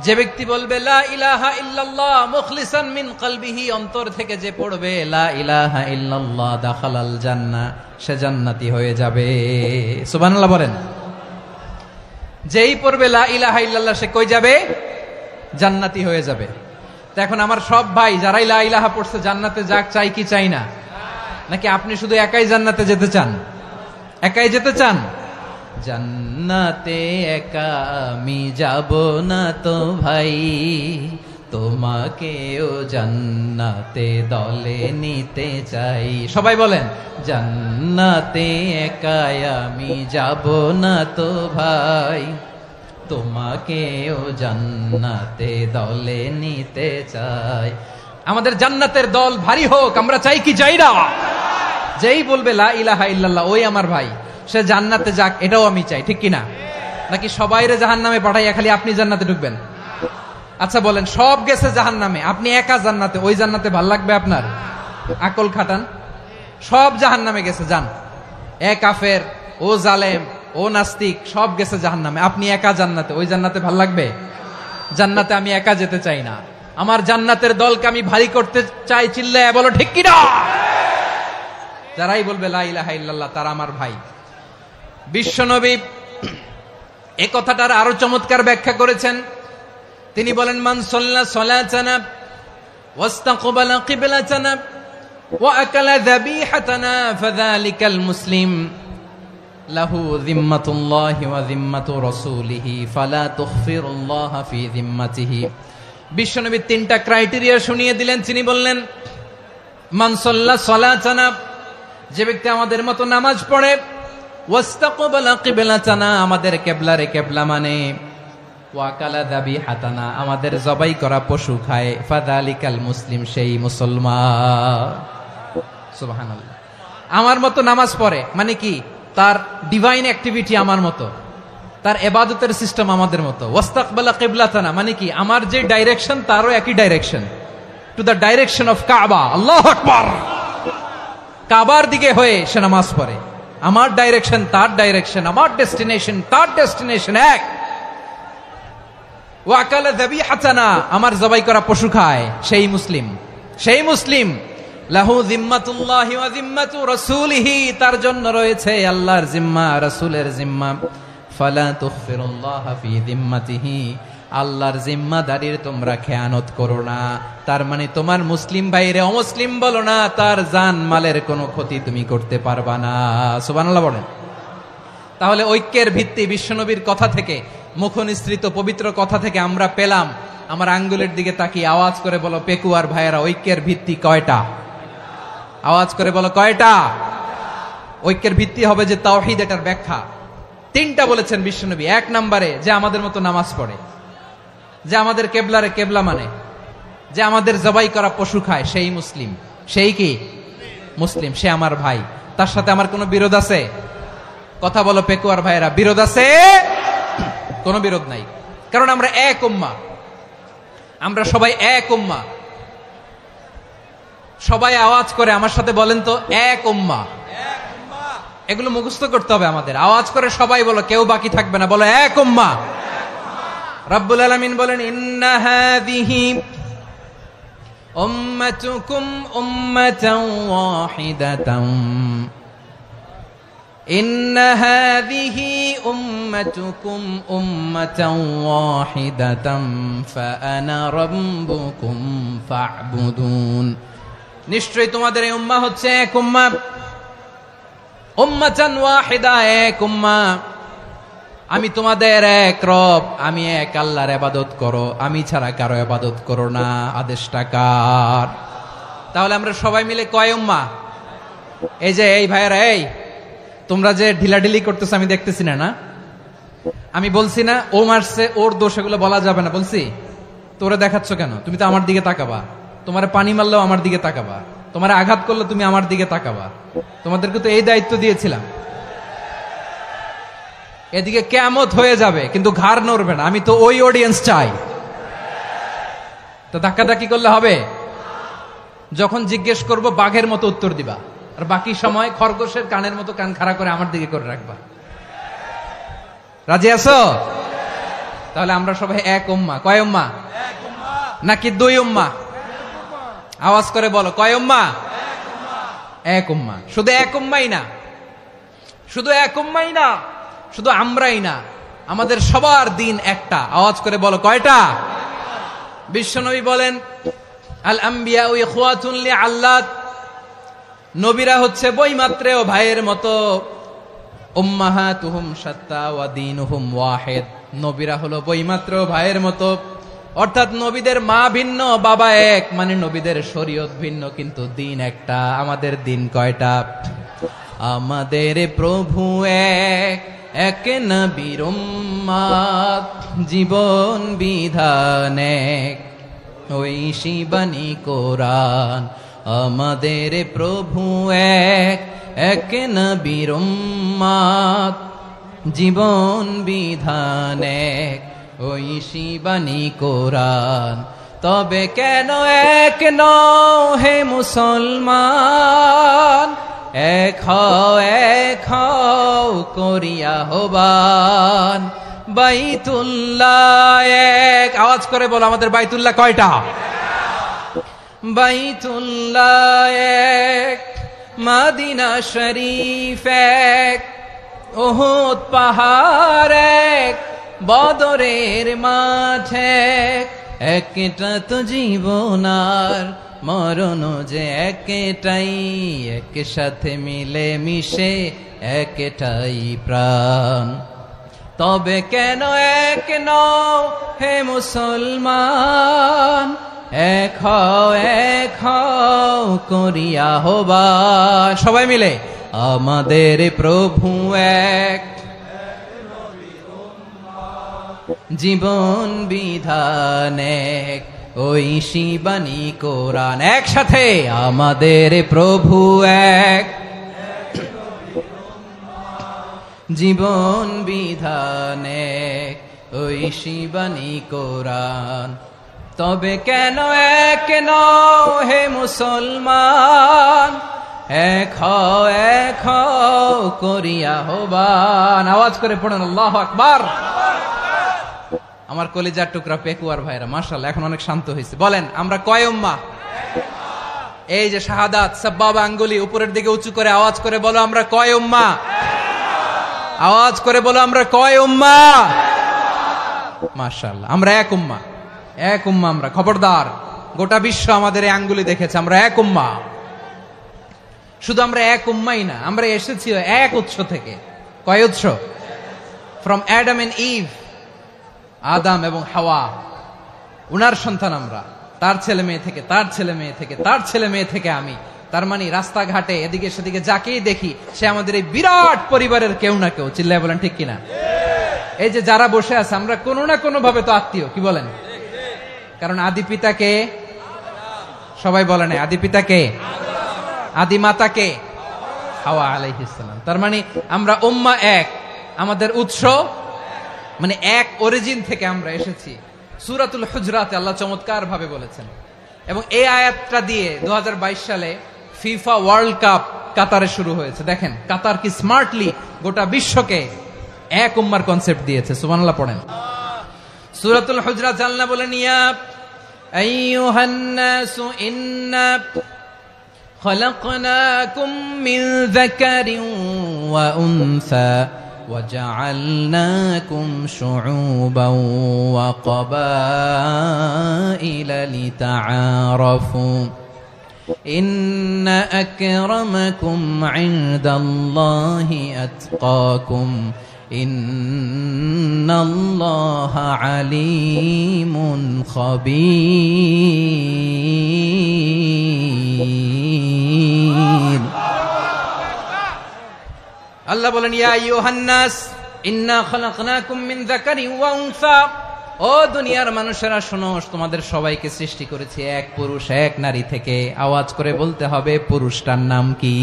যে ব্যক্তি বলবে লা ইলাহা ইল্লাল্লাহ মুখলিসান মিন কলবিহি, অন্তর থেকে যে পড়বে লা ইলাহা ইল্লাল্লাহ দাখালাল জান্নাহ, সে জান্নাতি হয়ে যাবে। সুবহানাল্লাহ বলেন। যেই পড়বে লা ইলাহা ইল্লাল্লাহ সে কই যাবে? জান্নাতি হয়ে যাবে। তো এখন আমার সব ভাই যারাই লা ইলাহা পড়ছে জান্নাতে যাক, চাই কি চাই না? নাকি আপনি শুধু একাই জান্নাতে যেতে চান? একাই যেতে চান? জান্নাতে একা আমি যাব না তো ভাই, তোমাকেও জান্নাতে দলে নিতে চাই। সবাই বলেন, জান্নাতে একা আমি যাব না তো ভাই, তোমাকেও জান্নাতে দলে নিতে চাই। আমাদের জান্নাতের দল ভারী হোক, আমরা চাই কি চাই না? যেই বলবে লা ইলাহা ইল্লাল্লাহ ওই আমার ভাই, সে জান্নাতে যাক, এটাও আমি চাই, ঠিক কিনা? নাকি সবাইরে জাহান্নামে পাঠাইয়া খালি আপনি জান্নাতে ঢুকবেন? আচ্ছা বলেন, সব গেছে জাহান্নামে, আপনি একা জান্নাতে, ওই জান্নাতে ভাল লাগবে আপনার? আকল খাটান। সব জাহান্নামে গেছে, যান। এ কাফের, ও জালেম, ও নাস্তিক, সব গেছে জাহান্নামে, আপনি একা জান্নাতে, ওই জান্নাতে ভাল লাগবে? জান্নাতে আমি একা যেতে চাই না, আমার জান্নাতের দলকে আমি ভারী করতে চাই। চিল্লায় বলো ঠিক কিনা? যারাই বলবে লা ইলাহা ইল্লাল্লাহ তারা আমার ভাই। বিশ্বনবী এই কথাটার আরো চমৎকার ব্যাখ্যা করেছেন। তিনি বলেন, মান সাল্লা সালাতানা ওয়াস্তাকবালা কিবলাতানা ওয়া আকালা যাবিহাতানা ফাযালিকাল মুসলিম লাহু যিম্মাতুল্লাহি ওয়া যিম্মাতু রাসূলিহি ফালা তুখফিরুল্লাহা ফি যিম্মাতিহি। বিশ্বনবী তিনটা ক্রাইটেরিয়া শুনিয়ে দিলেন। তিনি বললেন, মান সাল্লা সালাতানা, যে ব্যক্তি আমাদের মতো নামাজ পড়ে, ওয়াস্তাকবালা কিবলাতানা, আমাদের কিবলারে কিবলা মানে, ওয়া আকালা যাবিহাতানা, আমাদের জবাই করা পশু খায়, ফাযালিকাল মুসলিম, সেই মুসলমান। সুবহানাল্লাহ। আমার মতো নামাজ পড়ে মানে কি? তার ডিভাইন অ্যাক্টিভিটি আমার মতো, তার ইবাদতের সিস্টেম আমাদের মতো। ওয়াস্তাকবালা কিবলাতানা মানে কি? আমার যে ডাইরেকশন তারও একই direction, to the direction of কাবা। আল্লাহু আকবার। কাবার দিকে হয়ে সে নামাজ পড়ে। আমার ডাইরেকশন তার ডাইরেকশন, আমার ডেস্টিনেশন তার ডেস্টিনেশন এক। ওয়া আকালা যাবিহাতানা, আমার জবাই করা পশু খায়, সেই মুসলিম। সেই মুসলিম। লাহু যিম্মাতুল্লাহি ওয়া যিম্মাতু রাসূলিহি, তার জন্য রয়েছে আল্লাহর জিম্মা, রাসূলের জিম্মা। ফালা তুখফিরুল্লাহা ফি যিম্মাতিহি, আল্লাহর জিম্মাদারির তোমরা খেয়ানত করো না। তার মানে তোমার মুসলিম ভাইরে অমুসলিম বলো না, তার জান মালের কোনো ক্ষতি তুমি করতে পারবা না। সুবহানাল্লাহ বলেন। তাহলে ঐক্যের ভিত্তি বিশ্বনবীর কথা থেকে, মুখনিসৃত পবিত্র কথা থেকে আমরা পেলাম। আমার আঙ্গুলের দিকে তাকিয়ে আওয়াজ করে বলো পেকুয়ার ভাইয়েরা, ঐক্যের ভিত্তি কয়টা? আওয়াজ করে বলো কয়টা? ঐক্যের ভিত্তি হবে যে তাওহীদ, এটার ব্যাখ্যা তিনটা বলেছেন বিশ্বনবী। এক নম্বরে, যে আমাদের মতো নামাজ পড়ে, যে আমাদের কেবলারে কেবলা মানে, যে আমাদের জবাই করা পশু খায়, সেই মুসলিম। সেই কি? মুসলিম। সে আমার ভাই। তার সাথে আমার কোনো বিরোধ আছে? কথা বলো পেকুয়ার ভাইয়েরা, বিরোধ আছে? কোনো বিরোধ নাই, কারণ আমরা এক উম্মাহ, আমরা সবাই এক উম্মাহ। সবাই আওয়াজ করে আমার সাথে বলেন তো, এক উম্মাহ। এগুলো মুখস্থ করতে হবে আমাদের। আওয়াজ করে সবাই বলো, কেউ বাকি থাকবে না, বলো এক উম্মাহ। রব্বুল আলামিন বলেন, ইন্না হাযিহি উম্মাতুকুম উম্মাতান ওয়াহিদাতান, ইন্না হাযিহি উম্মাতুকুম উম্মাতান ওয়াহিদাতান ফাআনা রাব্বুকুম ফা'বুদুন। নিশ্চয়ই তোমাদের এই উম্মাহ হচ্ছে এক উম্মাহ। উম্মাতান ওয়াহিদা, এক উম্মাহ। আমি তোমাদের এক রব, আমি এক আল্লাহর ইবাদত করো, আমি ছাড়া কারো ইবাদত করো না। আদেশটা কার? তাহলে আমরা সবাই মিলে কয় উম্মাহ? এই যে এই ভাইয়েরা, এই তোমরা যে ঢিলাঢিলি করতেছো আমি দেখতেছি না, না আমি বলছি না ও মারছে ওর দোষ, এগুলো বলা যাবে না বলছি? তোরে দেখাচ্ছ কেন? তুমি তো আমার দিকে তাকাবা। তোমারে পানি মারলেও আমার দিকে তাকাবা, তোমারে আঘাত করলে তুমি আমার দিকে তাকাবা। তোমাদেরকে তো এই দায়িত্ব দিয়েছিলাম। এদিকে কিয়ামত হয়ে যাবে কিন্তু ঘাড় নড়বে না, আমি তো ওই অডিয়েন্স চাই। তো ধাক্কাধাক্কি করলে হবে? যখন জিজ্ঞেস করব বাঘের মতো উত্তর দিবা, আর বাকি সময় খরগোশের কানের মতো কান খাড়া করে আমার দিকে করে রাখবা। রাজি আছো? তাহলে আমরা সবাই এক উম্মা। কয় উম্মা? নাকি দুই উম্মা? আওয়াজ করে বলো, কয় উম্মা? এক উম্মা। শুধু এক উম্মাই না, শুধু এক উম্মাই না, শুধু আমরাই না, আমাদের সবার দিন একটা। আওয়াজ করে বলো, কয়টা? বিশ্বনবী বলেন, আল আম্বিয়া ইখওয়াতুন লিআল্লাত, নবীরা হচ্ছে বৈমাত্রেয় ভাইয়ের মতো। উম্মাহাতুহুম শাত্তা ওয়া দীনুহুম ওয়াহিদ, নবীরা হলো বৈমাত্রেয় ভাইয়ের মতো। অর্থাৎ নবীদের মা ভিন্ন, বাবা এক, মানে নবীদের শরীয়ত ভিন্ন, কিন্তু দিন একটা। আমাদের দিন কয়টা? আমাদের প্রভু এক, এক নবীর উম্মত, জীবন বিধান এক, ঐশী বাণী কোরআন। আমাদের প্রভু এক, এক নবীর উম্মত, জীবন বিধান এক, ঐশী বাণী কোরআন। তবে কেন এক নও হে মুসলমান, এক হও করিয়া আহ্বান। বাইতুল্লাহ এক, আওয়াজ করে বলো, আমাদের বাইতুল্লাহ কয়টা? বাইতুল্লাহ এক, মদিনা শরীফ এক, উহুদ পাহাড় এক, বদরের মাঠ এক। একটা তো জীবন আর মরণ যে একটাই, এক সাথে মিলে মিশে একটাই প্রাণ। তবে কেন এক নও হে মুসলমান, এক হও করিয়া আহ্বান। সবাই মিলে, আমাদের প্রভু এক, জীবন বিধান এক, ঐশী বাণী কোরআন। একসাথে, আমাদের প্রভু এক, জীবন বিধান এক, ঐশী বাণী কোরআন। তবে কেন এক নও হে মুসলমান, এক হও করিয়া আহ্বান। আওয়াজ করে পড়ুন আল্লাহু আকবার। আমার কলিজার টুকরা পেকুয়ার ভাইরা মাশাআল্লাহ এখন অনেক শান্ত হয়েছে। বলেন, আমরা কয় উম্মাহ? এই যে শাহাদাত, সাব্বাবা আঙ্গুলি উপরের দিকে উঁচু করে আওয়াজ করে বলো, আমরা কয় উম্মাহ? আওয়াজ করে বলো, আমরা কয় উম্মাহ? মাশাআল্লাহ, আমরা এক উম্মাহ, এক উম্মাহ আমরা। খবরদার, গোটা বিশ্ব আমাদের এই আঙ্গুলি দেখেছে, আমরা এক উম্মাহ। শুধু আমরা এক উম্মাই না, আমরা এসেছি এক উৎস থেকে। কয় উৎস? ফ্রম অ্যাডাম এন্ড ইভ, আদম এবং হাওয়া, উনার সন্তান আমরা। তার ছেলে মেয়ে থেকে, তার ছেলে মেয়ে থেকে, তার ছেলে মেয়ে থেকে আমি। তার মানে রাস্তাঘাটে এদিকে সেদিকে যাকেই দেখি, সে আমাদের এই বিরাট পরিবারের কেউ না কেউ। চিল্লায় বলেন ঠিক কিনা? এই যে যারা বসে আছে, আমরা কোনো না কোনো ভাবে তো আত্মীয়। কি বলেন? কারণ আদি পিতাকে, সবাই বলেন, আদি পিতাকে, আদি মাতাকে হাওয়া আলাইহিস সালাম। তার মানে আমরা উম্মাহ এক, আমাদের উৎস মানে এক অরিজিন থেকে আমরা এসেছি। সূরাতুল হুজরাতে আল্লাহ চমৎকার ভাবে বলেছেন, এবং এই আয়াতটা দিয়ে 2022 সালে ফিফা ওয়ার্ল্ড কাপ কাতারে শুরু হয়েছে। দেখেন কাতার কি স্মার্টলি গোটা বিশ্বকে এক উম্মার কনসেপ্ট দিয়েছে। সুবহানাল্লাহ পড়েন। সূরাতুল হুজরাত আল্লাহ বলেন, ইয়া আইয়ুহান নাসু ইন্না খলাকনাকুম মিন যাকারিন ওয়া উনসা وجعلناكم شعوبا وقبائل لتعارفوا إن أكرمكم عند الله أتقاكم إن الله عليم خبير। আল্লাহ বলেন, ইয়া আইয়ুহান নাস ইন্না খলাকনাকুম মিন যাকারিন ওয়া উনসা, ও দুনিয়ার মানুষেরা শোনো, তোমাদের সবাইকে সৃষ্টি করেছি এক পুরুষ এক নারী থেকে। আওয়াজ করে বলতে হবে, পুরুষটার নাম কি?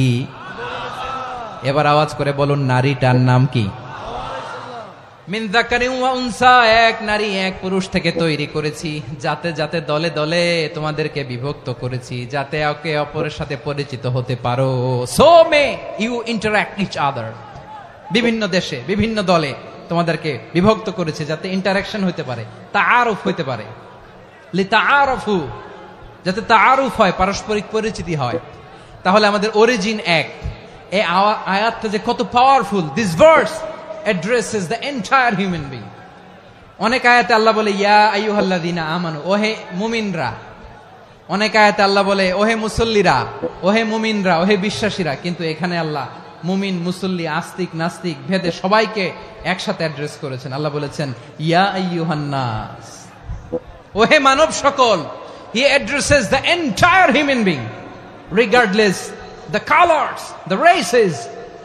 এবার আওয়াজ করে বলুন, নারীটার নাম কি? মিন যাকারিন ওয়া উনসা, এক নারী এক পুরুষ থেকে তৈরি করেছি। যাতে যাতে দলে দলে তোমাদেরকে বিভক্ত করেছি, যাতে একে অপরের সাথে পরিচিত হতে পারো। So may you interact each other. বিভিন্ন দেশে বিভিন্ন দলে তোমাদেরকে বিভক্ত করেছে যাতে ইন্টারাকশন হইতে পারে, তাআরুফ হইতে পারে, লিতাআরাফু, যাতে তাআরুফ হয়, পারস্পরিক পরিচিতি হয়। তাহলে আমাদের অরিজিন এক। এই আয়াতটা যে কত powerful! This verse addresses the entire human being. অনেক আয়াতে আল্লাহ বলে ইয়া আইয়ুহাল্লাযীনা আমানু, ওহে মুমিনরা। অনেক আয়াতে আল্লাহ বলে ওহে মুসল্লিরা, ওহে মুমিনরা, ওহে বিশ্বাসীরা। কিন্তু এখানে আল্লাহ মুমিন, মুসল্লি, আস্তিক, নাস্তিক ভেদে সবাইকে একসাথে অ্যাড্রেস করেছেন। আল্লাহ বলেছেন ইয়া আইয়ুহান নাস, ওহে মানব সকল। He addresses the entire human being, regardless the colors, the races,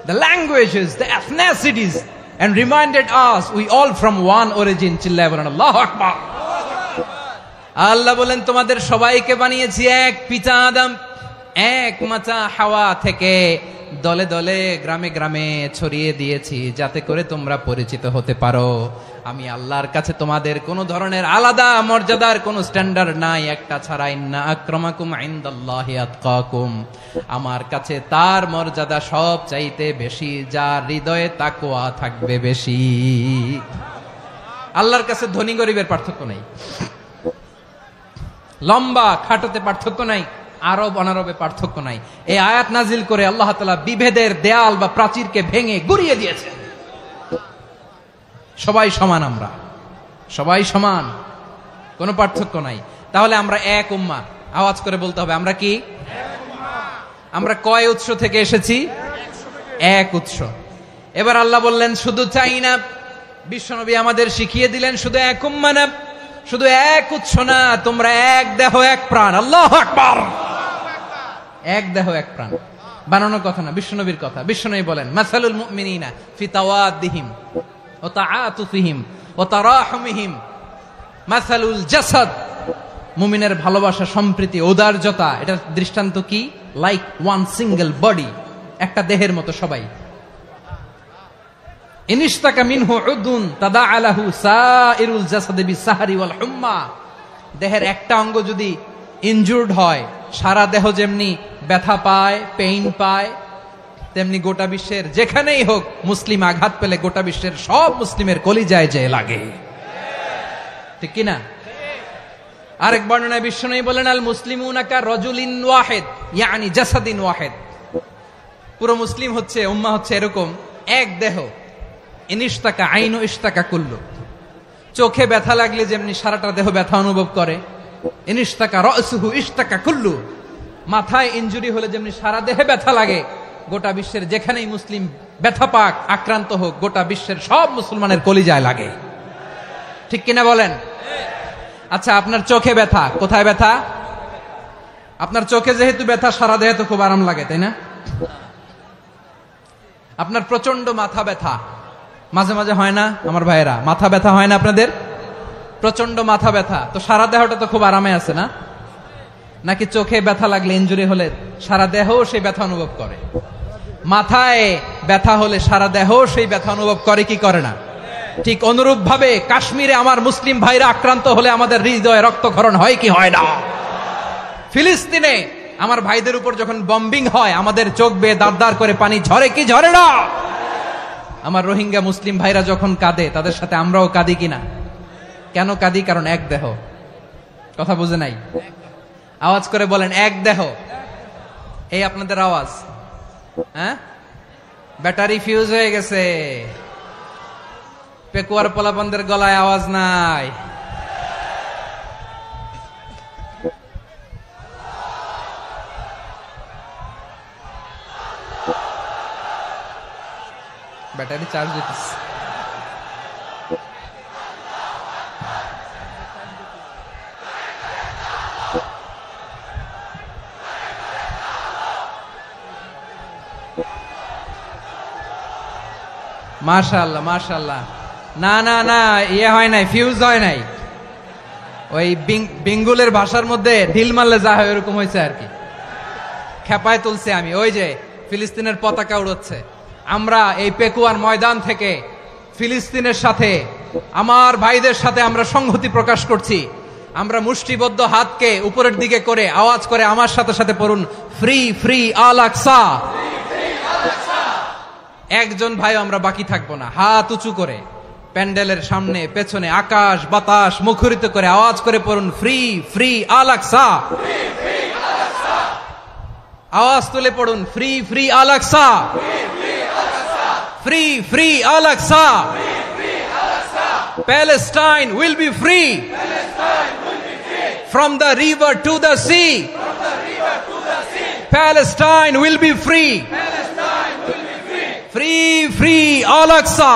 the languages, the ethnicities, and reminded us we all from one origin. Chilla bolen Allahu Akbar. আল্লাহ বলেন তোমাদের সবাইকে বানিয়েছি এক পিতা আদম, এক মাতা হাওয়া থেকে, দলে দলে গ্রামে গ্রামে ছড়িয়ে দিয়েছি যাতে করে তোমরা পরিচিত হতে পারো। আমি আল্লাহর কাছে তোমাদের কোনো ধরনের আলাদা মর্যাদার কোনো স্ট্যান্ডার্ড নাই, একটা ছাড়া। ইন্না আক্রামাকুম ইনদাল্লাহি আতকাকুম, আমার কাছে তার মর্যাদা সব চাইতে বেশি যার হৃদয়ে তাকওয়া থাকবে বেশি। আল্লাহর কাছে ধনী গরিবের পার্থক্য নাই, লম্বা খাটোতে পার্থক্য নাই, আরব অনারবে পার্থক্য নাই। এই আয়াত নাজিল করে আল্লাহ তাআলা বিভেদের দেয়াল বা প্রাচীরকে ভেঙে গুড়িয়ে দিয়েছেন। সবাই সমান, আমরা সবাই সমান, কোনো পার্থক্য নাই। তাহলে আমরা এক উম্মাহ। আওয়াজ করে বলতে হবে আমরা কি? আমরা কয় উৎস থেকে এসেছি? এক উৎস। এবার আল্লাহ বললেন শুধু চাই না, বিশ্বনবী আমাদের শিখিয়ে দিলেন শুধু এক উম্মাহ না, শুধু এক উৎস না, তোমরা এক দেহ এক প্রাণ। আল্লাহু আকবার। এক দেহ এক প্রাণ বানানোর কথা না, বিশ্বনবীর কথা। বিশ্বনবী বলেন মাসালুল মুমিনিনা ফি তাওয়াদ্দিহিম ওয়া তাআতুফিহিম ওয়া তারাহুমিহিম মাসালুল জাসাদ। মুমিনের ভালোবাসা, সম্প্রীতি, ঔদার্যতা, এটার দৃষ্টান্ত কি? লাইক ওয়ান সিঙ্গেল বডি, একটা দেহের মতো সবাই। ইনিশতাকা মিনহু উদুন তাদাআ লাহু সাইরুল জাসাদি বিসাহরি ওয়াল হুম্মা। দেহের একটা অঙ্গ যদি ইনজুরড হয়, সারা দেহ যেমনি ব্যথা পায়, পেইন পায়, তেমনি গোটা বিশ্বের যেখানেই হোক মুসলিম আঘাত পেলে গোটা বিশ্বের সব মুসলিমের কলিজায় যে লাগে, ঠিক কিনা? আরেক বর্ণনায় বিশ্বনবী বলেন আল মুসলিমুনা কা রাজুলিন ওয়াহিদ ইয়ানি জাসাদিন ওয়াহিদ। পুরো মুসলিম হচ্ছে, উম্মাহ হচ্ছে এরকম এক দেহ। ইনিশতাকা আইনু ইশতাকা কুল্লু। চোখে ব্যথা লাগলে যেমনি সারাটা দেহ ব্যথা অনুভব করে, ইনিশতাকা রাসুহু ইশতাকা কুল্লু। মাথায় ইনজুরি হলে যেমনি সারা দেহে ব্যথা লাগে, গোটা বিশ্বের যেখানেই মুসলিম ব্যথা পাক, আক্রান্ত হোক, গোটা বিশ্বের সব মুসলমানের কলিজায় লাগে, ঠিক কিনা বলেন? আচ্ছা, আপনার চোখে ব্যথা, কোথায় ব্যথা? আপনার চোখে যেহেতু ব্যথা, সারা দেহে তো খুব আরাম লাগে, তাই না? আপনার প্রচন্ড মাথা ব্যথা মাঝে মাঝে হয় না আমার ভাইয়েরা? মাথা ব্যথা হয় না আপনাদের? প্রচন্ড মাথা ব্যথা, তো সারা দেহটা তো খুব আরামে আছে না? নাকি চোখে ব্যথা লাগলে, ইনজুরি হলে সারা দেহ সেই ব্যথা অনুভব করে? মাথায় ব্যথা হলে সারা দেহ সেই ব্যথা অনুভব করে কি করে না? ঠিক অনুরূপ ভাবে কাশ্মীরে আমার মুসলিম ভাইরা আক্রান্ত হলে আমাদের হৃদয়ে রক্তক্ষরণ হয় কি হয় না? ফিলিস্তিনে আমার ভাইদের উপর যখন বম্বিং হয়, আমাদের চোখ বেয়ে দাঁড় দাঁড় করে পানি ঝরে কি ঝরে না? আমার রোহিঙ্গা মুসলিম ভাইরা যখন কাঁদে, তাদের সাথে আমরাও কাঁদি কিনা? কেন কাঁদি? কারণ এক দেহ। কথা বুঝে নাই? আওয়াজ করে বলেন এক দেহ। এই আপনাদের আওয়াজ, হ্যাঁ? ব্যাটারি ফিউজ হয়ে গেছে, পেকুয়ার পোলাপানদের গলায় আওয়াজ নাই। ব্যাটারি চার্জ দিতেছে। মাশাআল্লাহ মাশাআল্লাহ। না না না, ইয়ে হয় নাই, ফিউজ হয় নাই। ওই বেঙ্গলের ভাষার মধ্যে ঢিল মারলে যা হয় এরকম হয়েছে আর কি। খেপায় তুলছে আমি। ওই যে ফিলিস্তিনের পতাকা উড়ছে, আমরা এই পেকুয়ার ময়দান থেকে ফিলিস্তিনের সাথে, আমার ভাইদের সাথে আমরা সংহতি প্রকাশ করছি। আমরা মুষ্টিবদ্ধ হাতকে উপরের দিকে করে আওয়াজ করে আমার সাথে সাথে পড়ুন, ফ্রি ফ্রি আল আকসা। একজন ভাই আমরা বাকি থাকবো না, হাত উঁচু করে প্যান্ডেলের সামনে পেছনে আকাশ বাতাস মুখরিত করে আওয়াজ করে পড়ুন, ফ্রি ফ্রি আল আকসা। আওয়াজ তুলে পড়ুন, free free Al Aqsa, free free Al Aqsa. Palestine will be free from the river to the sea. Palestine will be free. Free free Al Aqsa.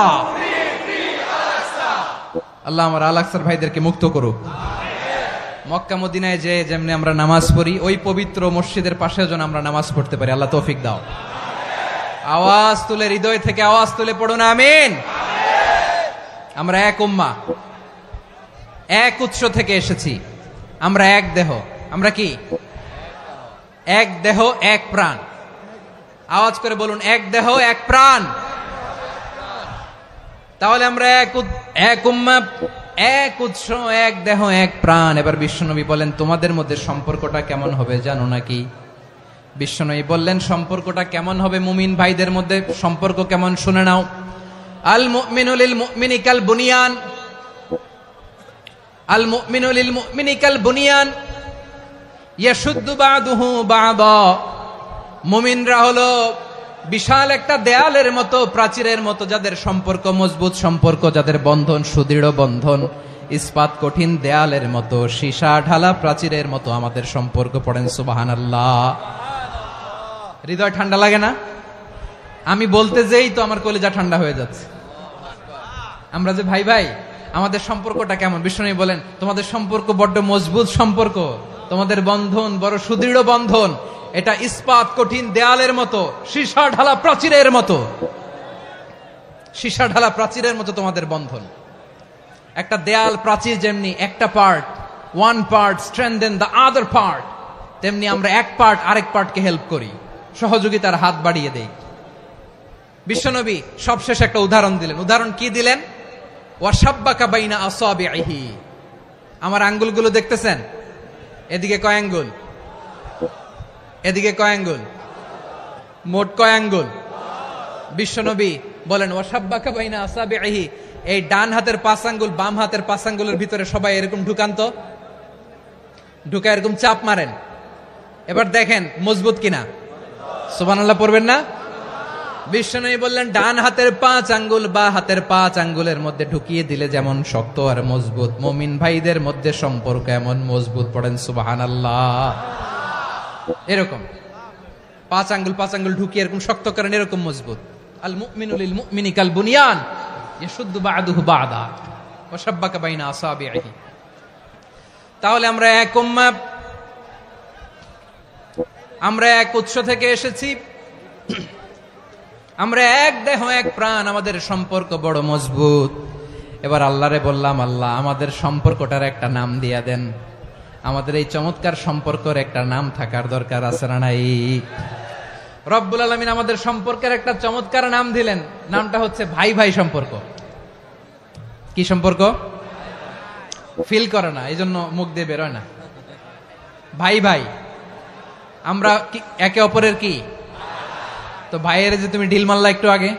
আল্লাহ আমার আল আকসার ভাইদেরকে মুক্ত করুক। মক্কা মদিনায় যে যেমনি আমরা নামাজ পড়ি, ওই পবিত্র মসজিদের পাশে যেন আমরা নামাজ পড়তে পারি। আল্লাহ তৌফিক দাও। আওয়াজ তুলে, হৃদয় থেকে আওয়াজ তুলে পড়ুন আমিন। আমরা এক উম্মাহ, এক উৎস থেকে এসেছি, আমরা এক দেহ। আমরা কি? এক দেহ এক প্রাণ। আওয়াজ করে বলুন, এক দেহ এক প্রাণ। তাহলে আমরা এক উম্মাহ, এক উৎস, এক দেহ এক প্রাণ। এবার বিশ্বনবী বলেন, তোমাদের মধ্যে সম্পর্কটা কেমন হবে জানো নাকি? বিশ্বনবী বললেন, সম্পর্কটা কেমন হবে মুমিন ভাইদের মধ্যে? সম্পর্ক কেমন শুনে নাও। আল মুমিনু লিল মুমিনি কাল বুনিয়ান, আল মুমিনু লিল মুমিনি কাল বুনিয়ান ইয়াশুদ্দু বা'দুহু বা'দা। মুমিনরা হলো বিশাল একটা দেয়ালের মতো, প্রাচীরের মতো, যাদের সম্পর্ক মজবুত সম্পর্ক, যাদের বন্ধন সুদৃঢ় বন্ধন, ইস্পাত কঠিন দেয়ালের মতো, সীসা ঢালা প্রাচীরের মতো আমাদের সম্পর্ক। পড়েন সুবহানাল্লাহ। হৃদয় ঠান্ডা লাগে না? আমি বলতে যেই তো আমার কলিজা ঠান্ডা হয়ে যাচ্ছে। আমরা যে ভাই ভাই, আমাদের সম্পর্কটা কেমন? বিষ্ণু বলেন, তোমাদের সম্পর্ক বড্ড মজবুত সম্পর্ক, তোমাদের বন্ধন বড় সুদৃঢ় বন্ধন, এটা ইস্পাত কঠিন দেয়ালের মতো, সীসা ঢালা প্রাচীরের মতো, সীসা ঢালা প্রাচীরের মতো তোমাদের বন্ধন। একটা দেয়াল প্রাচীর যেমনি একটা part, one part strengthen the other part, তেমনি আমরা এক পার্ট আরেক পার্টকে হেল্প করি, সহযোগিতার হাত বাড়িয়ে দেই। বিশ্বনবী সবশেষ একটা উদাহরণ দিলেন। উদাহরণ কি দিলেন? ওয়াশাব্বাকা বাইনা আসাবিহি। আমার আঙ্গুলগুলো দেখতেছেন? এদিকে কয় আঙ্গুল, এদিকে কয় আঙ্গুল, মোট কয় আঙ্গুল? বিশ্বনবী বলেন, ওয়াশাব্বাকা বাইনা আসাবিহি। এই ডান হাতের 5 আঙ্গুল বাম হাতের 5 আঙ্গুলের ভিতরে সবাই এরকম ঢুকান তো, ঢুকা এরকম চাপ মারেন। এবার দেখেন মজবুত কিনা। সুবহানাল্লাহ পড়বেন না? বিশ্বনবী বললেন, ডান হাতের 5 আঙ্গুল বা হাতের 5 আঙ্গুলের মধ্যে ঢুকিয়ে দিলে যেমন শক্ত আর মজবুত, মুমিন ভাইদের মধ্যে সম্পর্ক এমন মজবুত। পড়েন সুবহানাল্লাহ। এরকম 5 আঙ্গুল ঢুকিয়ে এরকম শক্ত করেন, এরকম মজবুত। আল মুমিনু লিল মুমিনি কাল বুনিয়ান ইয়াশুদ্দু বা'দুহু বা'দা ওয়া শাব্বাকা বাইনা আসাবিহি। তাহলে আমরা এক উম্মাহ, আমরা এক উৎস থেকে এসেছি, আমরা এক দেহ এক প্রাণ, আমাদের সম্পর্ক বড় মজবুত। এবার আল্লাহরে বললাম, আল্লাহ আমাদের সম্পর্কটার একটা নাম দিয়া দেন। আমাদের এই চমৎকার সম্পর্কের একটা নাম থাকার দরকার আছে না নাই? রব্বুল আলামিন আমাদের সম্পর্কের একটা চমৎকার নাম দিলেন। নামটা হচ্ছে ভাই ভাই সম্পর্ক। কি সম্পর্ক? ফিল করে না, এই জন্য মুখ দিয়ে বেরোয় না। ভাই ভাই, আমরা একে অপরের কি? তো ভাইয়ের যে তুমি ঢিল মারলা একটু আগে,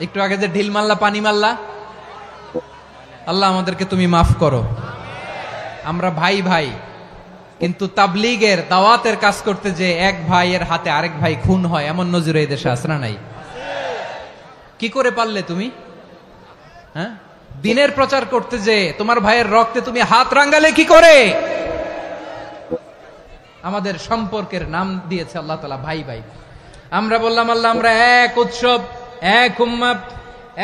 একটু আগে যে ঢিল মারলা, পানি মারলা, আল্লাহ আমাদেরকে তুমি মাফ করো। আমরা ভাই ভাই, কিন্তু তাবলীগের দাওয়াতের কাজ করতে যে এক ভাইয়ের হাতে আরেক ভাই খুন হয়, এমন নজির এই দেশে আছে না নাই? কি করে পারলে তুমি? হ্যাঁ, দিনের প্রচার করতে যে তোমার ভাইয়ের রক্তে তুমি হাত রাঙ্গালে কি করে? আমাদের সম্পর্কের নাম দিয়েছে আল্লাহ তাআলা ভাই ভাই। আমরা বললাম, আল্লাহ আমরা এক উৎসব, এক উম্মাহ,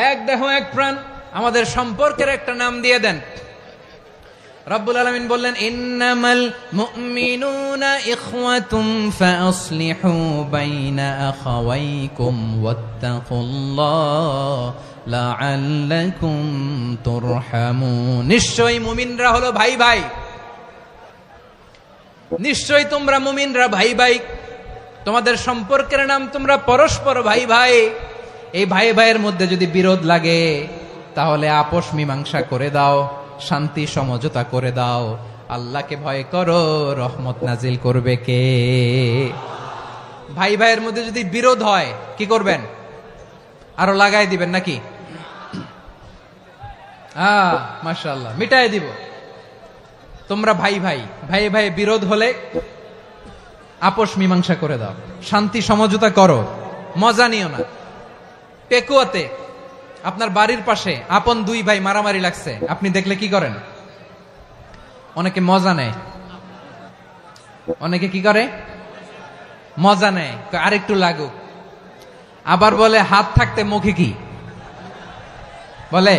এক দেহ এক প্রাণ, আমাদের সম্পর্কের একটা নাম দিয়ে দেন। রব্বুল আলামিন বললেন, ইন্নামাল মুমিনুনা ইখওয়াতুম ফাসলিহু বাইনা আখাওয়াইকুম ওয়াত্তাকুল্লাহ লাআল্লাকুম তুরহামুন। নিশ্চয়ই মুমিনরা হলো ভাই ভাই, নিশ্চয়ই তোমরা মুমিনরা ভাই ভাই, তোমাদের সম্পর্কের নাম তোমরা পরস্পর ভাই ভাই। এই ভাই ভাইয়ের মধ্যে যদি বিরোধ লাগে তাহলে আপোষ মীমাংসা করে দাও, শান্তি সমঝোতা করে দাও। আল্লাহকে ভয় করো, রহমত নাজিল করবে কে? ভাই ভাইয়ের মধ্যে যদি বিরোধ হয় কি করবেন? আরো লাগাই দিবেন নাকি? মাশাআল্লাহ, মিটাই দিব। তোমরা ভাই ভাই ভাই ভাই বিরোধ হলে আপোষ মীমাংসা করে দাও, শান্তি সমঝোতা করো, মজা নিও না। পেকুয়াতে আপনার বাড়ির পাশে আপন দুই ভাই মারামারি লাগছে, আপনি দেখলে কি করেন? অনেকে মজা নেয়। অনেকে কি করে? মজা নেয়, আরেকটু লাগুক। আবার বলে হাত থাকতে মুখে কি বলে?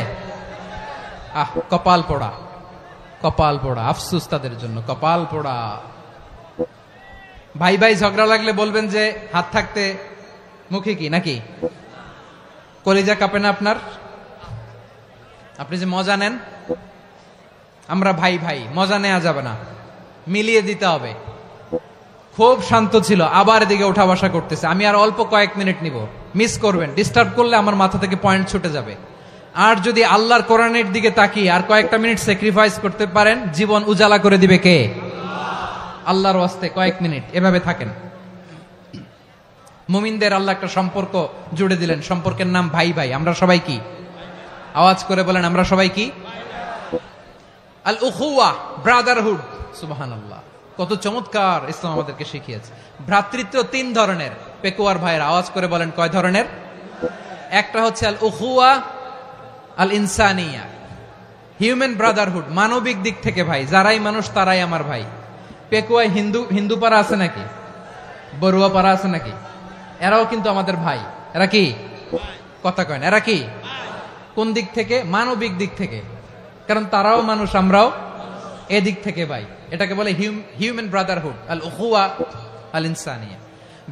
কপাল পোড়া, কপাল পোড়া। আফসোস তাদের জন্য, কপাল পোড়া। ভাই ভাই ঝগড়া লাগলে বলবেন যে হাত থাকতে মুখে কি, নাকি? কলিজা কাঁপে না আপনার? আপনি যে মজা নেন। আমরা ভাই ভাই, মজা নেওয়া যাবে না, মিলিয়ে দিতে হবে। খুব শান্ত ছিল, আবার এদিকে উঠা বসা করতেছে। আমি আর অল্প কয়েক মিনিট নিব, মিস করবেন। ডিস্টার্ব করলে আমার মাথা থেকে পয়েন্ট ছুটে যাবে। আর যদি আল্লাহর কোরআনের দিকে তাকিয়ে আর কয়েকটা মিনিট স্যাক্রিফাইস করতে পারেন, জীবন উজালা করে দিবে কে? আল্লাহর ওয়াস্তে কয়েক মিনিট এভাবে থাকেন। মুমিনদের আল্লাহ একটা সম্পর্ক জুড়ে দিলেন, সম্পর্কের নাম ভাই ভাই। আমরা সবাই কি? আওয়াজ করে বলেন, আমরা সবাই কি? আল উখুয়া, ব্রাদারহুড। সুবহানাল্লাহ, কত চমৎকার ইসলাম আমাদেরকে শিখিয়েছে। ভ্রাতৃত্ব তিন ধরনের। পেকুয়ার ভাইয়ের আওয়াজ করে বলেন, কয় ধরনের? একটা হচ্ছে আল উখুয়া আল ইনসানিয়া, হিউম্যান ব্রাদারহুড, মানবিক দিক থেকে ভাই। যারাই মানুষ তারাই আমার ভাই। পেকুয়ায় হিন্দু পাড়া আছে নাকি? বড়ুয়া পাড়া আছে নাকি? এরাও কিন্তু আমাদের ভাই। এরা কি? কথা কয় না, এরা কি? কোন দিক থেকে? মানবিক দিক থেকে। কারণ তারাও মানুষ, আমরাও এদিক থেকে ভাই। এটাকে বলে হিউম্যান ব্রাদারহুড, আল উখুয়া আল ইনসানিয়া।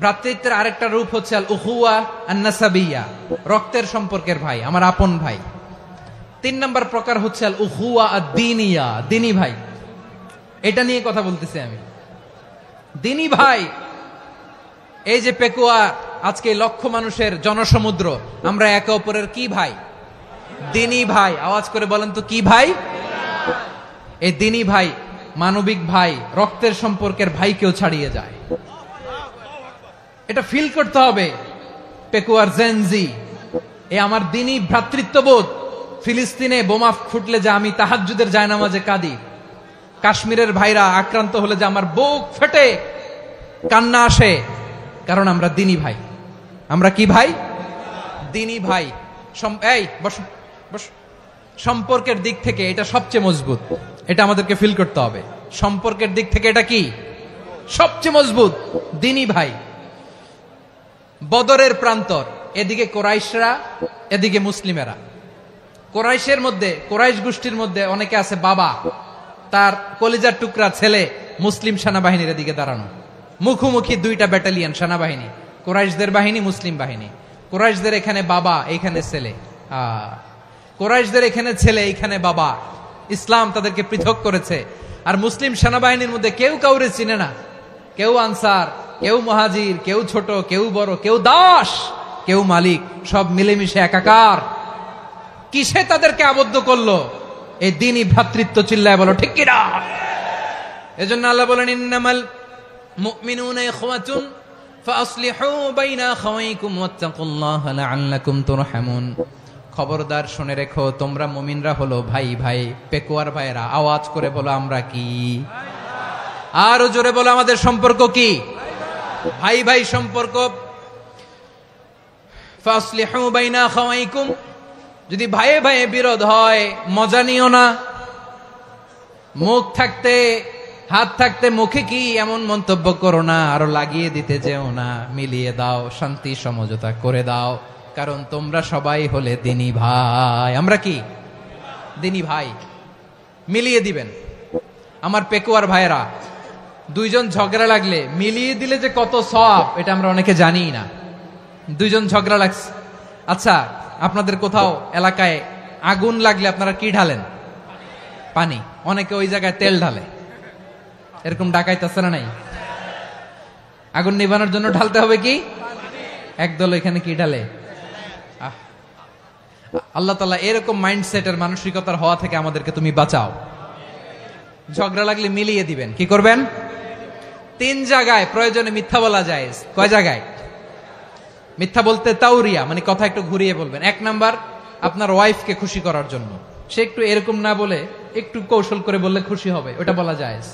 ভ্রাতৃত্বের আরেকটা রূপ হচ্ছে আল উখুয়া আন নাসাবিয়া, রক্তের সম্পর্কের ভাই, আমার আপন ভাই। তিন নম্বর প্রকার হচ্ছে আল উখুয়া আদ দীনিয়া, দিনী ভাই। এটা নিয়ে কথা বলতেছি আমি। দিনী ভাই, এই যে পেকুয়া, আজকে লক্ষ মানুষের জনসমুদ্র, আমরা একে অপরের কি ভাই? দিনী ভাই। আওয়াজ করে বলেন তো, কি ভাই? এই দিনী ভাই, মানবিক ভাই, রক্তের সম্পর্কের ভাইকেও ছাড়িয়ে যায়। এটা ফিল করতে হবে। পেকুয়ার জেনজি, এ আমার দিনী ভ্রাতৃত্ববোধ। ফিলিস্তিনে বোমা ফুটলে যে আমি তাহাজ্জুদের জায়নামাজে কাঁদি, কাশ্মীরের ভাইরা আক্রান্ত হলে যে আমার বুক ফেটে কান্না আসে, কারণ আমরা দিনী ভাই। আমরা কি ভাই? দিনী ভাই। এই বসো বসো। সম্পর্কের দিক থেকে এটা সবচেয়ে মজবুত। এটা আমাদেরকে ফিল করতে হবে। সম্পর্কের দিক থেকে এটা কি? সবচেয়ে মজবুত, দিনী ভাই। বদরের প্রান্তর, এদিকে কোরাইশরা, এদিকে মুসলিমেরা। কোরাইশের মধ্যে, কোরাইশ গোষ্ঠীর মধ্যে অনেকে আছে বাবা, তার কলিজার টুকরা ছেলে মুসলিম সেনাবাহিনীর এদিকে দাঁড়ানো, মুখোমুখি দুইটা ব্যাটালিয়ন সেনাবাহিনী, কোরাইশদের বাহিনী, মুসলিম বাহিনী। কোরাইশদের এখানে বাবা, এইখানে ছেলে। কোরাইশদের এখানে ছেলে, এইখানে বাবা। ইসলাম তাদেরকে পৃথক করেছে। আর মুসলিম সেনাবাহিনীর মধ্যে কেউ কাউরে চিনে না। কেউ আনসার, কেউ মুহাজির, কেউ ছোট, কেউ বড়, কেউ দাস, কেউ মালিক, সব মিলেমিশে একাকার। কিসে তাদেরকে আবদ্ধ করলো? এই দিনই ভ্রাতৃত্ব। চিল্লায় বলো ঠিক কিনা? এজন্য আল্লাহ বলেন, ইন্নামাল মুমিনুনা ইখওয়াতুন ফাসলিহু বাইনা আখাওয়াইকুম ওয়াত্তাকুল্লাহা লাআল্লাকুম তুরহামুন। খবরদার শুনে রেখো, তোমরা মুমিনরা হলো ভাই ভাই। পেকুয়ার ভাইরা আওয়াজ করে বলো, আমরা কি? আরো জোরে বলো, আমাদের সম্পর্ক কি? ভাই ভাই সম্পর্ক। ফাসলিহু বাইনা আখাওয়াইকুম, যদি ভাইয়ে ভাইয়ে বিরোধ হয় মজা নিও না। মুখ থাকতে, হাত থাকতে মুখে কি এমন মন্তব্য করো না, আরো লাগিয়ে দিতে যেও না। মিলিয়ে দাও, শান্তি সমঝোতা করে দাও, কারণ তোমরা সবাই হলে দিনী ভাই। আমরা কি? দিনী ভাই। মিলিয়ে দিবেন। আমার পেকুয়ার ভাইয়েরা, দুইজন ঝগড়া লাগলে মিলিয়ে দিলে যে কত সওয়াব, এটা আমরা অনেকে জানি না। দুইজন ঝগড়া লাগছে, আচ্ছা আপনাদের কোথাও এলাকায় আগুন লাগলে আপনারা কি ঢালেন? পানি। অনেকে ওই জায়গায় তেল ঢালে। এরকম ডাকাইতেছে না নাই? আগুন নিভানোর জন্য ঢালতে হবে কি? একদল এখানে কি ঢালে? আল্লাহ তাআলা এরকম মাইন্ডসেটের, মানসিকতার হওয়া থেকে আমাদেরকে তুমি বাঁচাও। ঝগড়া লাগলে মিলিয়ে দিবেন। কি করবেন? তিন জায়গায় প্রয়োজনে মিথ্যা বলা যায়। কয় জায়গায়? মিথ্যা বলতে তাউরিয়া, মানে কথা একটু ঘুরিয়ে বলবেন। 1 নাম্বার আপনার ওয়াইফকে খুশি করার জন্য, সে একটু এরকম না বলে একটু কৌশল করে বললে খুশি হবে, ওটা বলা জায়েজ।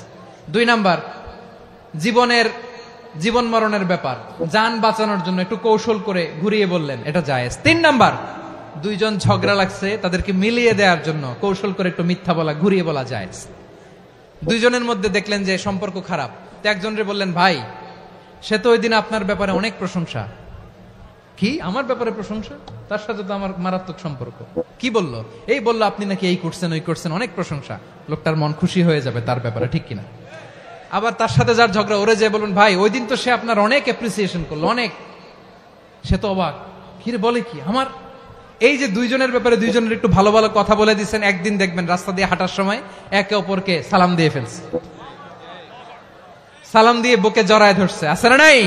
2 নাম্বার জীবন মরণের ব্যাপার, জান বাঁচানোর জন্য একটু কৌশল করে ঘুরিয়ে বললেন, এটা জায়েজ। 3 নাম্বার, 2 জন ঝগড়া লাগছে তাদেরকে মিলিয়ে দেওয়ার জন্য কৌশল করে একটু মিথ্যা বলা, ঘুরিয়ে বলা জায়েজ। 2 জনের মধ্যে দেখলেন যে সম্পর্ক খারাপ, তো একজনরে বললেন, ভাই সে তো ওই দিন আপনার ব্যাপারে অনেক প্রশংসা। কি আমার ব্যাপারে প্রশংসা? তার সাথে তো আমার মারাত্মক সম্পর্ক। কি বললো? এই বললো আপনি নাকি এই করছেন ওই করছেন, অনেক প্রশংসা। লোকটার মন খুশি হয়ে যাবে তার ব্যাপারে, ঠিক কিনা? আবার তার সাথে যার ঝগড়া, ওরে যে বলুন, ভাই ওই দিন তো সে আপনার অনেক অ্যাপ্রিসিয়েশন করলো, অনেক। সে তো অবাক, কি রে বলে কি আমার? এই যে 2 জনের ব্যাপারে 2 জনের একটু ভালো ভালো কথা বলে দিচ্ছেন, একদিন দেখবেন রাস্তা দিয়ে হাঁটার সময় একে অপরকে সালাম দিয়ে ফেলছে, সালাম দিয়ে বুকে জড়ায় ধরছে, আছে না নাই?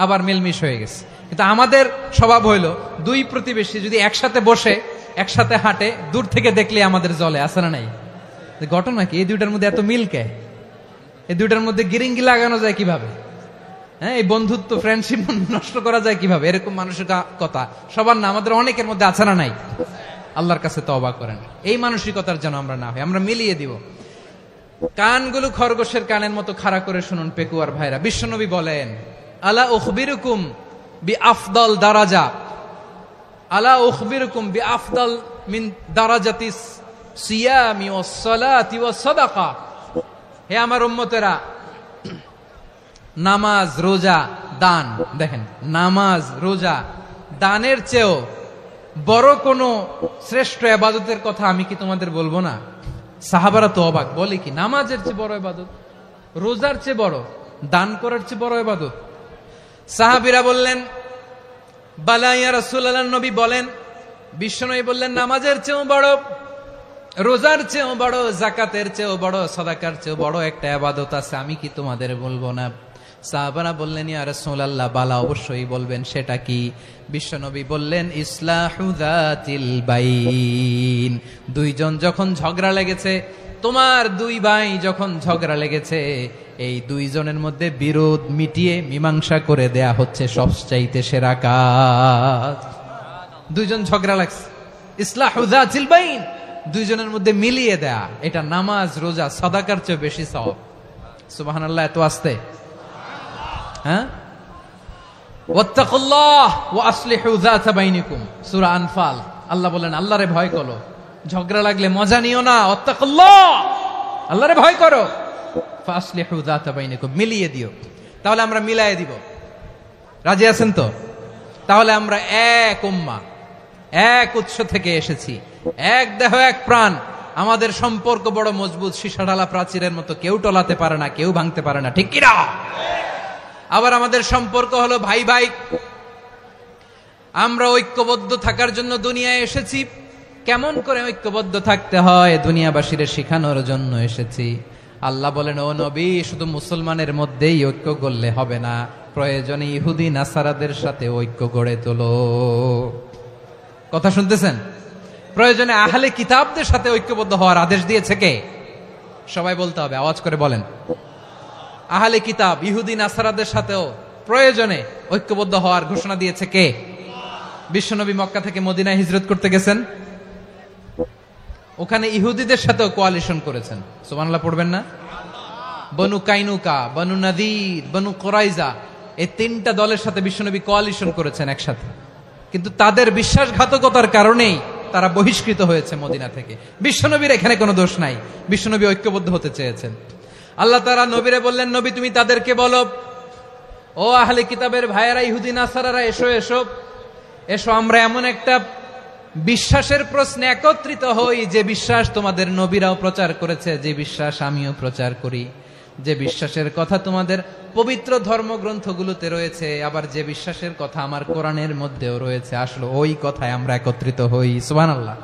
আবার মিলমিশ হয়ে গেছে। কিন্তু আমাদের স্বভাব হইলো 2 প্রতিবেশী যদি একসাথে বসে একসাথে হাঁটে, দূর থেকে দেখলে আমাদের জলে, আছে না নাই? ঘটনা কি? এই 2টার মধ্যে এত মিল কে? এই 2টার মধ্যে গিরিঙ্গি লাগানো যায় কিভাবে? হ্যাঁ, এই বন্ধুত্ব ফ্রেন্ডশিপ নষ্ট করা যায় কিভাবে? এরকম মানসিকতা সবার না, আমাদের অনেকের মধ্যে আছে না নাই? আল্লাহর কাছে তওবা করেন, এই মানসিকতার যেন আমরা না হই, আমরা মিলিয়ে দিব। কানগুলো খরগোশের কানের মতো খাড়া করে শুনুন পেকুয়ার ভাইরা। বিশ্বনবী বলেন, আলা উখবিরুকুম বিআফদাল দারাজা, আলা উখবিরুকুম বিআফদাল মিন দারাজাতিস সিয়ামি ওয়াস সালাতি ওয়াস সাদাকা। হে আমার উম্মতেরা, নামাজ, রোজা, দান, দেখেন নামাজ, রোজা, দানের চেয়েও বড় কোন শ্রেষ্ঠ ইবাদতের কথা আমি কি তোমাদের বলবো না? সাহাবারা তো অবাক, বলে কি নামাজের চেয়ে বড় ইবাদত, রোজার চেয়ে বড়, দান করার চেয়ে বড় ইবাদত? সাহাবীরা বললেন, বালা ইয়া রাসূলুল্লাহ। নবী বলেন, বিশ্বনবী বললেন, নামাজের চেয়েও বড়, রোজার চেয়েও বড়, যাকাতের চেয়েও বড়, সাদাকার চেয়েও বড় একটা ইবাদত আছে, আমি কি তোমাদের বলবো না? সাহাবারা বললেন, ইয়া রাসূলুল্লাহ, বালা, অবশ্যই বলবেন, সেটা কি? বিশ্বনবী বললেন, ইসলাহু যাতিল বাইন। 2 জন যখন ঝগড়া লেগেছে, তোমার 2 ভাই যখন ঝগড়া লেগেছে, এই 2 জনের মধ্যে বিরোধ মিটিয়ে মীমাংসা করে দেয়া হচ্ছে সবচাইতে সেরা কাজ। 2 জন ঝগড়া লাগছে, ইসলাহু যাতিল বাইন, 2 জনের মধ্যে মিলিয়ে দেয়া, এটা নামাজ, রোজা, সাদাকার চেয়ে বেশি সওয়াব। সুবহানাল্লাহ, এত আস্তে? হ্যাঁ, ওয়াত্তাকুল্লাহ ওয়া আসলিহু যাতা বাইনিকুম, সূরা আনফাল। আল্লাহ বলেন, আল্লাহরে ভয় করো, ঝগড়া লাগলে মজা নিও না, ওয়াত্তাকুল্লাহ, আল্লাহরে ভয় করো, ফাসলিহু যাতা বাইনিকুম, মিলিয়ে দিও। তাহলে আমরা মিলায়ে দিব, রাজি আছেন তো? তাহলে আমরা এক উম্মাহ, এক উৎস থেকে এসেছি, এক দেহ এক প্রাণ, আমাদের সম্পর্ক বড় মজবুত, সীসাঢালা প্রাচীরের মতো, কেউ টলাতে পারে না, কেউ ভাঙতে পারে না, ঠিক কিনা? আবার আমাদের সম্পর্ক হলো ভাই ভাই, আমরা ঐক্যবদ্ধ থাকার জন্য দুনিয়ায় এসেছি। কেমন করে ঐক্যবদ্ধ থাকতে হয় দুনিয়াবাসীর শেখানোর জন্য এসেছি। আল্লাহ বলেন, ও নবী, শুধু মুসলমানের মধ্যেই ঐক্য গড়লে হবে না, প্রয়োজনে ইহুদি নাসারাদের সাথে ঐক্য গড়ে তোলো। কথা শুনতেছেন? প্রয়োজনে আহলে কিতাবদের সাথে ঐক্যবদ্ধ হওয়ার আদেশ দিয়েছে কে? সবাই বলতে হবে, আওয়াজ করে বলেন। আহলে কিতাব, ইহুদি নাসারাদের সাথেও প্রয়োজনে ঐক্যবদ্ধ হওয়ার ঘোষণা দিয়েছে কে? বিশ্বনবী মক্কা থেকে মদিনায় হিজরত করতে গেছেন, ওখানে ইহুদিদের সাথেও কোয়ালিশন করেছেন। সুবহানাল্লাহ পড়বেন না? বনু কাইনুকা, বনু নাদির, বনু কুরাইজা, এই 3টা দলের সাথে বিশ্বনবী কোয়ালিশন করেছেন একসাথে। কিন্তু তাদের বিশ্বাসঘাতকতার কারণেই তারা বহিষ্কৃত হয়েছে মদিনা থেকে। বিশ্বনবীর এখানে কোনো দোষ নাই, বিশ্বনবী ঐক্যবদ্ধ হতে চেয়েছেন। আল্লাহ তাআলা নবীরে বললেন, নবী তুমি তাদেরকে বলো, ও আহলে কিতাবের ভাইয়েরা, ইহুদি নাসারারা, এসো এসো এসো, আমরা এমন একটা বিশ্বাসের প্রশ্নে একত্রিত হই, যে বিশ্বাস তোমাদের নবীরাও প্রচার করেছে, যে বিশ্বাস আমিও প্রচার করি, যে বিশ্বাসের কথা তোমাদের পবিত্র ধর্মগ্রন্থগুলোতে রয়েছে, আবার যে বিশ্বাসের কথা আমার কোরআনের মধ্যেও রয়েছে, আসলে ওই কথায় আমরা একত্রিত হই। সুবহানাল্লাহ।